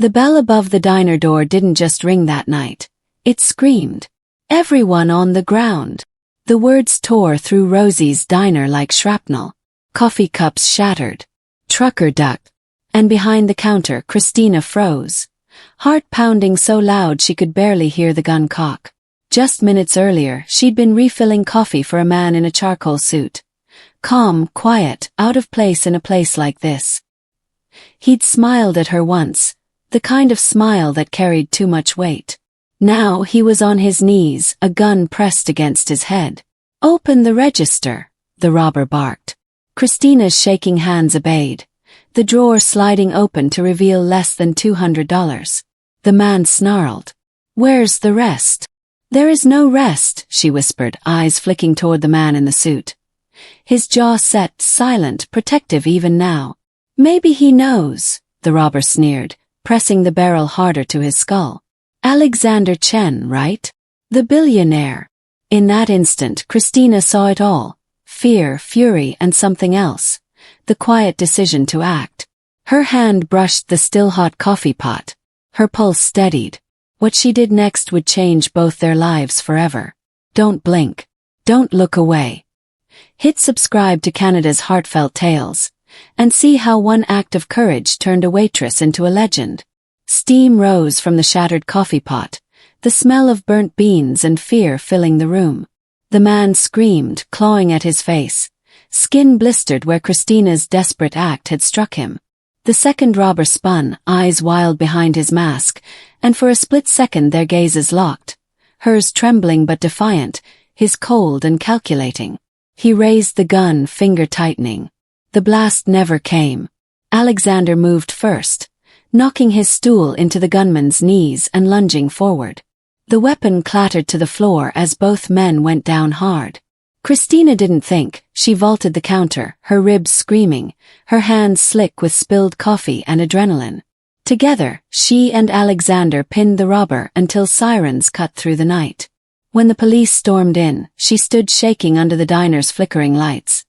The bell above the diner door didn't just ring that night. It screamed. Everyone on the ground. The words tore through Rosie's diner like shrapnel. Coffee cups shattered. Trucker ducked. And behind the counter, Christina froze. Heart pounding so loud she could barely hear the gun cock. Just minutes earlier, she'd been refilling coffee for a man in a charcoal suit. Calm, quiet, out of place in a place like this. He'd smiled at her once, the kind of smile that carried too much weight. Now he was on his knees, a gun pressed against his head. "Open the register," the robber barked. Christina's shaking hands obeyed, the drawer sliding open to reveal less than $200. The man snarled. "Where's the rest?" "There is no rest," she whispered, eyes flicking toward the man in the suit. His jaw set, silent, protective even now. "Maybe he knows," the robber sneered, pressing the barrel harder to his skull. "Alexander Chen, right? The billionaire." In that instant, Christina saw it all. Fear, fury, and something else. The quiet decision to act. Her hand brushed the still-hot coffee pot. Her pulse steadied. What she did next would change both their lives forever. Don't blink. Don't look away. Hit subscribe to Canada's Heartfelt Tales, and see how one act of courage turned a waitress into a legend. Steam rose from the shattered coffee pot, the smell of burnt beans and fear filling the room. The man screamed, clawing at his face. Skin blistered where Christina's desperate act had struck him. The second robber spun, eyes wild behind his mask, and for a split second their gazes locked. Hers trembling but defiant, his cold and calculating. He raised the gun, finger tightening. The blast never came. Alexander moved first, knocking his stool into the gunman's knees and lunging forward. The weapon clattered to the floor as both men went down hard. Christina didn't think. She vaulted the counter, her ribs screaming, her hands slick with spilled coffee and adrenaline. Together, she and Alexander pinned the robber until sirens cut through the night. When the police stormed in, she stood shaking under the diner's flickering lights,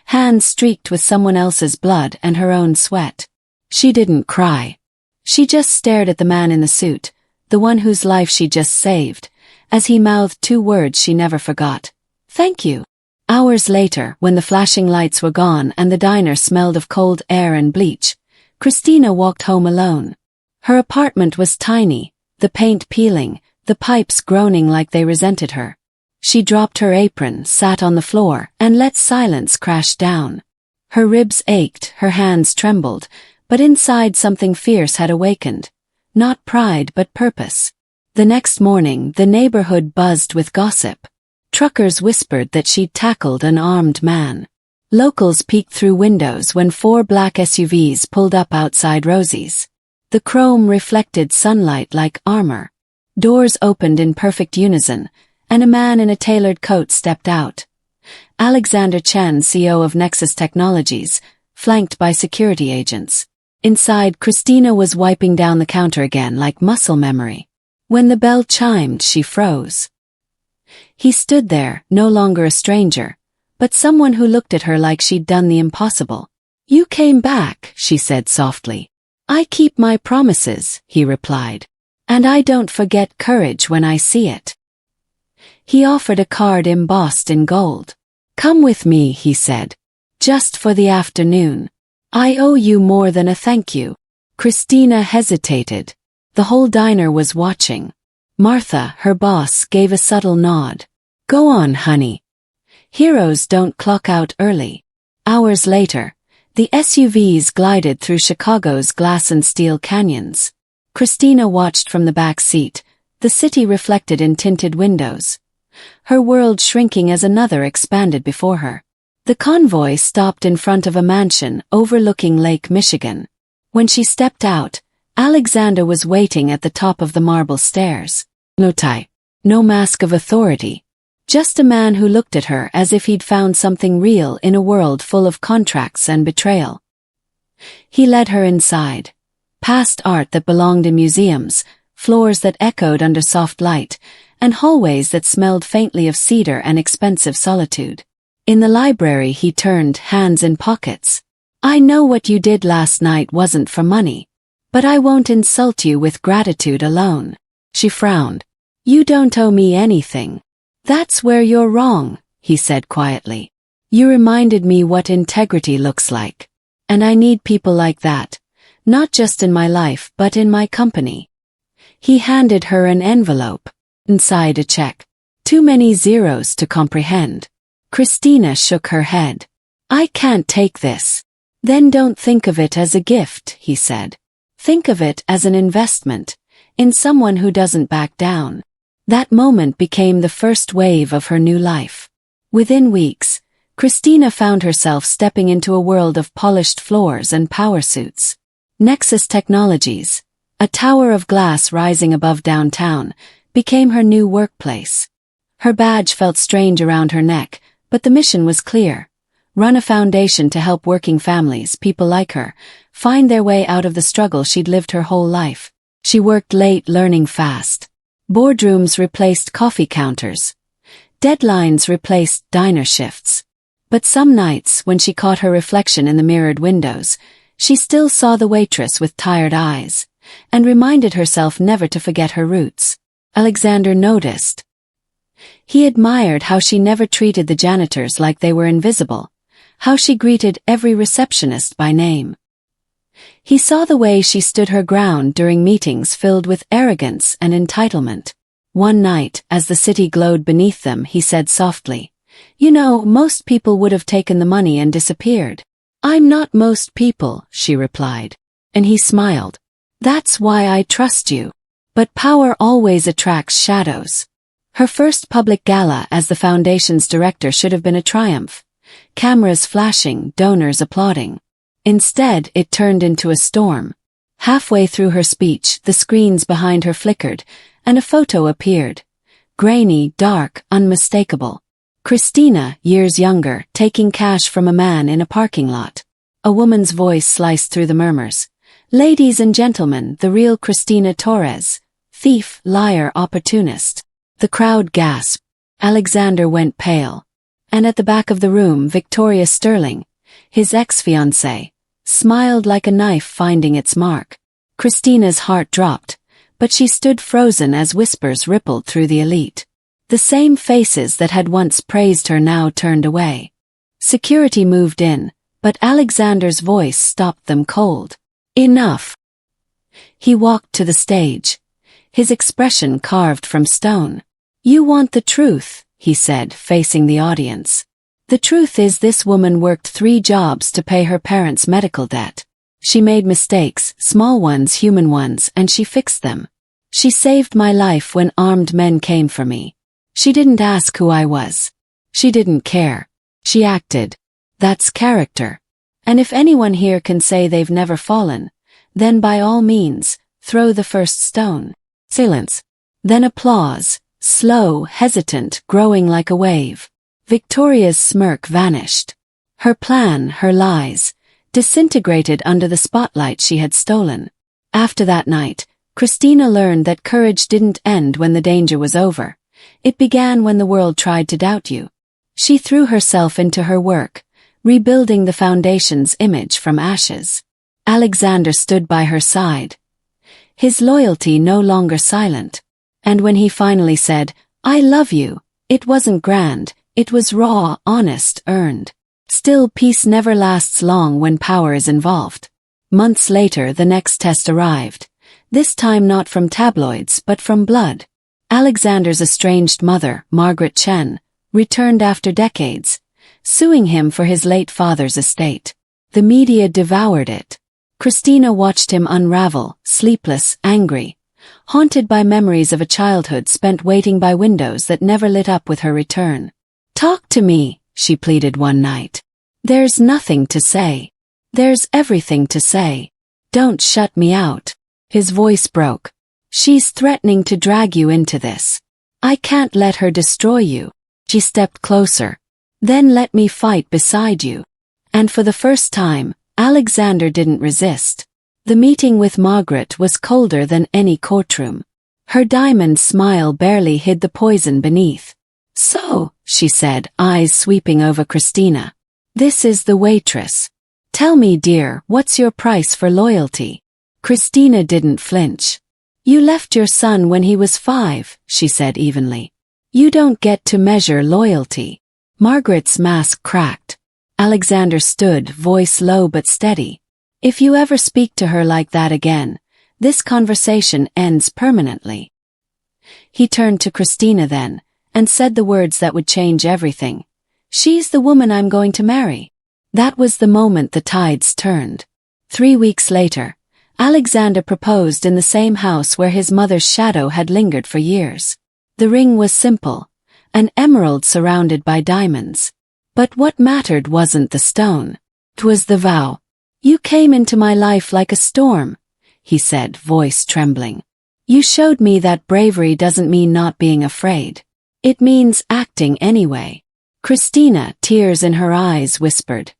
hands streaked with someone else's blood and her own sweat. She didn't cry. She just stared at the man in the suit, the one whose life she just saved, as he mouthed two words she never forgot. "Thank you." Hours later, when the flashing lights were gone and the diner smelled of cold air and bleach, Christina walked home alone. Her apartment was tiny, the paint peeling, the pipes groaning like they resented her. She dropped her apron, sat on the floor, and let silence crash down. Her ribs ached, her hands trembled, but inside something fierce had awakened. Not pride but purpose. The next morning, the neighborhood buzzed with gossip. Truckers whispered that she'd tackled an armed man. Locals peeked through windows when 4 black SUVs pulled up outside Rosie's. The chrome reflected sunlight like armor. Doors opened in perfect unison, and a man in a tailored coat stepped out. Alexander Chen, CEO of Nexus Technologies, flanked by security agents. Inside, Christina was wiping down the counter again like muscle memory. When the bell chimed, she froze. He stood there, no longer a stranger, but someone who looked at her like she'd done the impossible. "You came back," she said softly. "I keep my promises," he replied. "And I don't forget courage when I see it." He offered a card embossed in gold. "Come with me," he said. "Just for the afternoon. I owe you more than a thank you." Christina hesitated. The whole diner was watching. Martha, her boss, gave a subtle nod. "Go on, honey. Heroes don't clock out early." Hours later, the SUVs glided through Chicago's glass and steel canyons. Christina watched from the back seat, the city reflected in tinted windows. Her world shrinking as another expanded before her. The convoy stopped in front of a mansion overlooking Lake Michigan. When she stepped out, Alexander was waiting at the top of the marble stairs. No tie, no mask of authority. Just a man who looked at her as if he'd found something real in a world full of contracts and betrayal. He led her inside. Past art that belonged in museums, floors that echoed under soft light, and hallways that smelled faintly of cedar and expensive solitude. In the library he turned, hands in pockets. "I know what you did last night wasn't for money. But I won't insult you with gratitude alone. She frowned. You don't owe me anything. That's where you're wrong, he said quietly. You reminded me what integrity looks like. And I need people like that, not just in my life but in my company. He handed her an envelope. Inside a check. Too many zeros to comprehend. Christina shook her head. I can't take this. Then don't think of it as a gift, he said. Think of it as an investment, in someone who doesn't back down. That moment became the first wave of her new life. Within weeks, Christina found herself stepping into a world of polished floors and power suits. Nexus Technologies, a tower of glass rising above downtown, became her new workplace. Her badge felt strange around her neck, but the mission was clear. Run a foundation to help working families, people like her, find their way out of the struggle she'd lived her whole life. She worked late, learning fast. Boardrooms replaced coffee counters. Deadlines replaced diner shifts. But some nights, when she caught her reflection in the mirrored windows, she still saw the waitress with tired eyes, and reminded herself never to forget her roots. Alexander noticed. He admired how she never treated the janitors like they were invisible, how she greeted every receptionist by name. He saw the way she stood her ground during meetings filled with arrogance and entitlement. One night, as the city glowed beneath them, he said softly, You know, most people would have taken the money and disappeared. I'm not most people, she replied. And he smiled. That's why I trust you. But power always attracts shadows. Her first public gala as the foundation's director should have been a triumph. Cameras flashing, donors applauding. Instead, it turned into a storm. Halfway through her speech, the screens behind her flickered, and a photo appeared. Grainy, dark, unmistakable. Christina, years younger, taking cash from a man in a parking lot. A woman's voice sliced through the murmurs. Ladies and gentlemen, the real Christina Torres. Thief, liar, opportunist. The crowd gasped. Alexander went pale. And at the back of the room, Victoria Sterling, his ex-fiancée, smiled like a knife finding its mark. Christina's heart dropped, but she stood frozen as whispers rippled through the elite. The same faces that had once praised her now turned away. Security moved in, but Alexander's voice stopped them cold. Enough. He walked to the stage, his expression carved from stone. You want the truth, he said, facing the audience. The truth is this woman worked 3 jobs to pay her parents' medical debt. She made mistakes, small ones, human ones, and she fixed them. She saved my life when armed men came for me. She didn't ask who I was. She didn't care. She acted. That's character. And if anyone here can say they've never fallen, then by all means, throw the first stone. Silence. Then applause, slow, hesitant, growing like a wave. Victoria's smirk vanished. Her plan, her lies, disintegrated under the spotlight she had stolen. After that night, Christina learned that courage didn't end when the danger was over. It began when the world tried to doubt you. She threw herself into her work, rebuilding the foundation's image from ashes. Alexander stood by her side. His loyalty no longer silent. And when he finally said, I love you, it wasn't grand, it was raw, honest, earned. Still, peace never lasts long when power is involved. Months later, the next test arrived. This time not from tabloids, but from blood. Alexander's estranged mother, Margaret Chen, returned after decades, suing him for his late father's estate. The media devoured it. Christina watched him unravel, sleepless, angry, haunted by memories of a childhood spent waiting by windows that never lit up with her return. Talk to me, she pleaded one night. There's nothing to say. There's everything to say. Don't shut me out. His voice broke. She's threatening to drag you into this. I can't let her destroy you. She stepped closer. Then let me fight beside you. And for the first time, Alexander didn't resist. The meeting with Margaret was colder than any courtroom. Her diamond smile barely hid the poison beneath. So, she said, eyes sweeping over Christina. This is the waitress. Tell me, dear, what's your price for loyalty? Christina didn't flinch. You left your son when he was 5, she said evenly. You don't get to measure loyalty. Margaret's mask cracked. Alexander stood, voice low but steady. If you ever speak to her like that again, this conversation ends permanently. He turned to Christina then, and said the words that would change everything. She's the woman I'm going to marry. That was the moment the tides turned. 3 weeks later, Alexander proposed in the same house where his mother's shadow had lingered for years. The ring was simple, an emerald surrounded by diamonds. But what mattered wasn't the stone. 'Twas the vow. You came into my life like a storm, he said, voice trembling. You showed me that bravery doesn't mean not being afraid. It means acting anyway. Christina, tears in her eyes, whispered,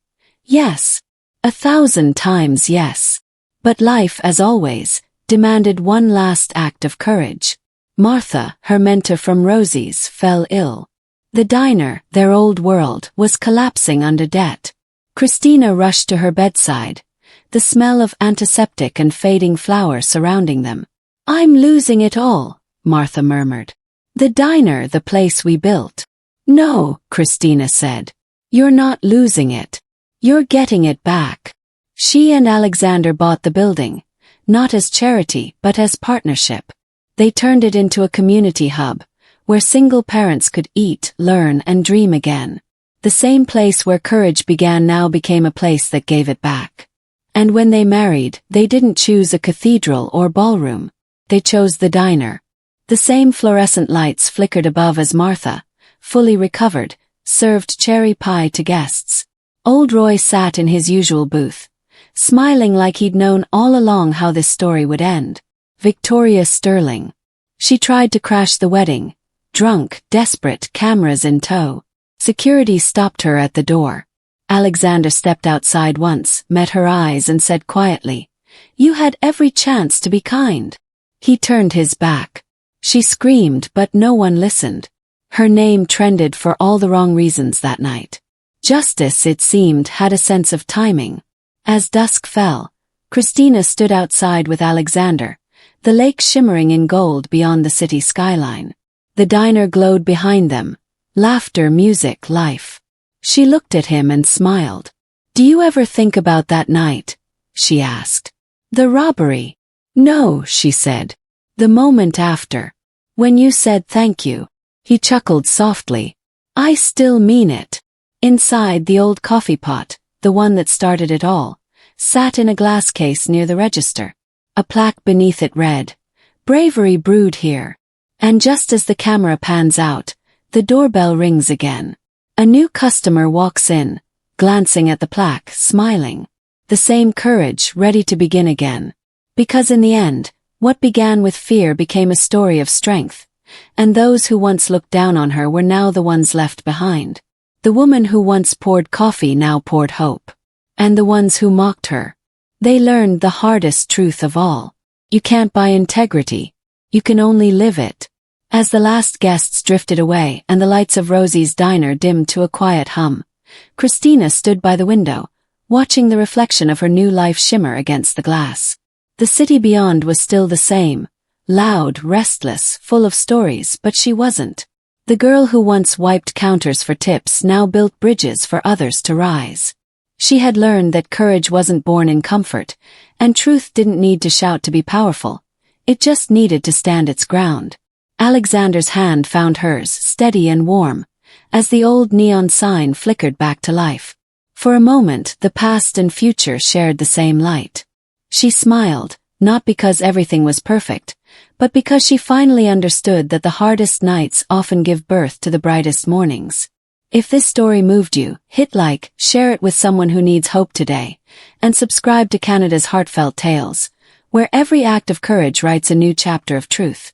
yes, 1,000 times yes. But life, as always, demanded one last act of courage. Martha, her mentor from Rosie's, fell ill. The diner, their old world, was collapsing under debt. Christina rushed to her bedside, the smell of antiseptic and fading flowers surrounding them. I'm losing it all, Martha murmured. The diner, the place we built. No, Christina said. You're not losing it. You're getting it back. She and Alexander bought the building, not as charity but as partnership. They turned it into a community hub, where single parents could eat, learn, and dream again. The same place where courage began now became a place that gave it back. And when they married, they didn't choose a cathedral or ballroom. They chose the diner. The same fluorescent lights flickered above as Martha, fully recovered, served cherry pie to guests. Old Roy sat in his usual booth, smiling like he'd known all along how this story would end. Victoria Sterling. She tried to crash the wedding, drunk, desperate, cameras in tow. Security stopped her at the door. Alexander stepped outside once, met her eyes and said quietly, You had every chance to be kind. He turned his back. She screamed, but no one listened. Her name trended for all the wrong reasons that night. Justice, it seemed, had a sense of timing. As dusk fell, Christina stood outside with Alexander, the lake shimmering in gold beyond the city skyline. The diner glowed behind them. Laughter, music, life. She looked at him and smiled. Do you ever think about that night? She asked. The robbery? No, she said. The moment after. When you said thank you. He chuckled softly. I still mean it. Inside, the old coffee pot, the one that started it all, sat in a glass case near the register. A plaque beneath it read, Bravery brewed here. And just as the camera pans out, the doorbell rings again. A new customer walks in, glancing at the plaque, smiling. The same courage, ready to begin again. Because in the end, what began with fear became a story of strength, and those who once looked down on her were now the ones left behind. The woman who once poured coffee now poured hope. And the ones who mocked her, they learned the hardest truth of all. You can't buy integrity. You can only live it. As the last guests drifted away and the lights of Rosie's diner dimmed to a quiet hum, Christina stood by the window, watching the reflection of her new life shimmer against the glass. The city beyond was still the same, loud, restless, full of stories, but she wasn't. The girl who once wiped counters for tips now built bridges for others to rise. She had learned that courage wasn't born in comfort, and truth didn't need to shout to be powerful. It just needed to stand its ground. Alexander's hand found hers, steady and warm, as the old neon sign flickered back to life. For a moment, the past and future shared the same light. She smiled, not because everything was perfect, but because she finally understood that the hardest nights often give birth to the brightest mornings. If this story moved you, hit like, share it with someone who needs hope today, and subscribe to Canada's Heartfelt Tales, where every act of courage writes a new chapter of truth.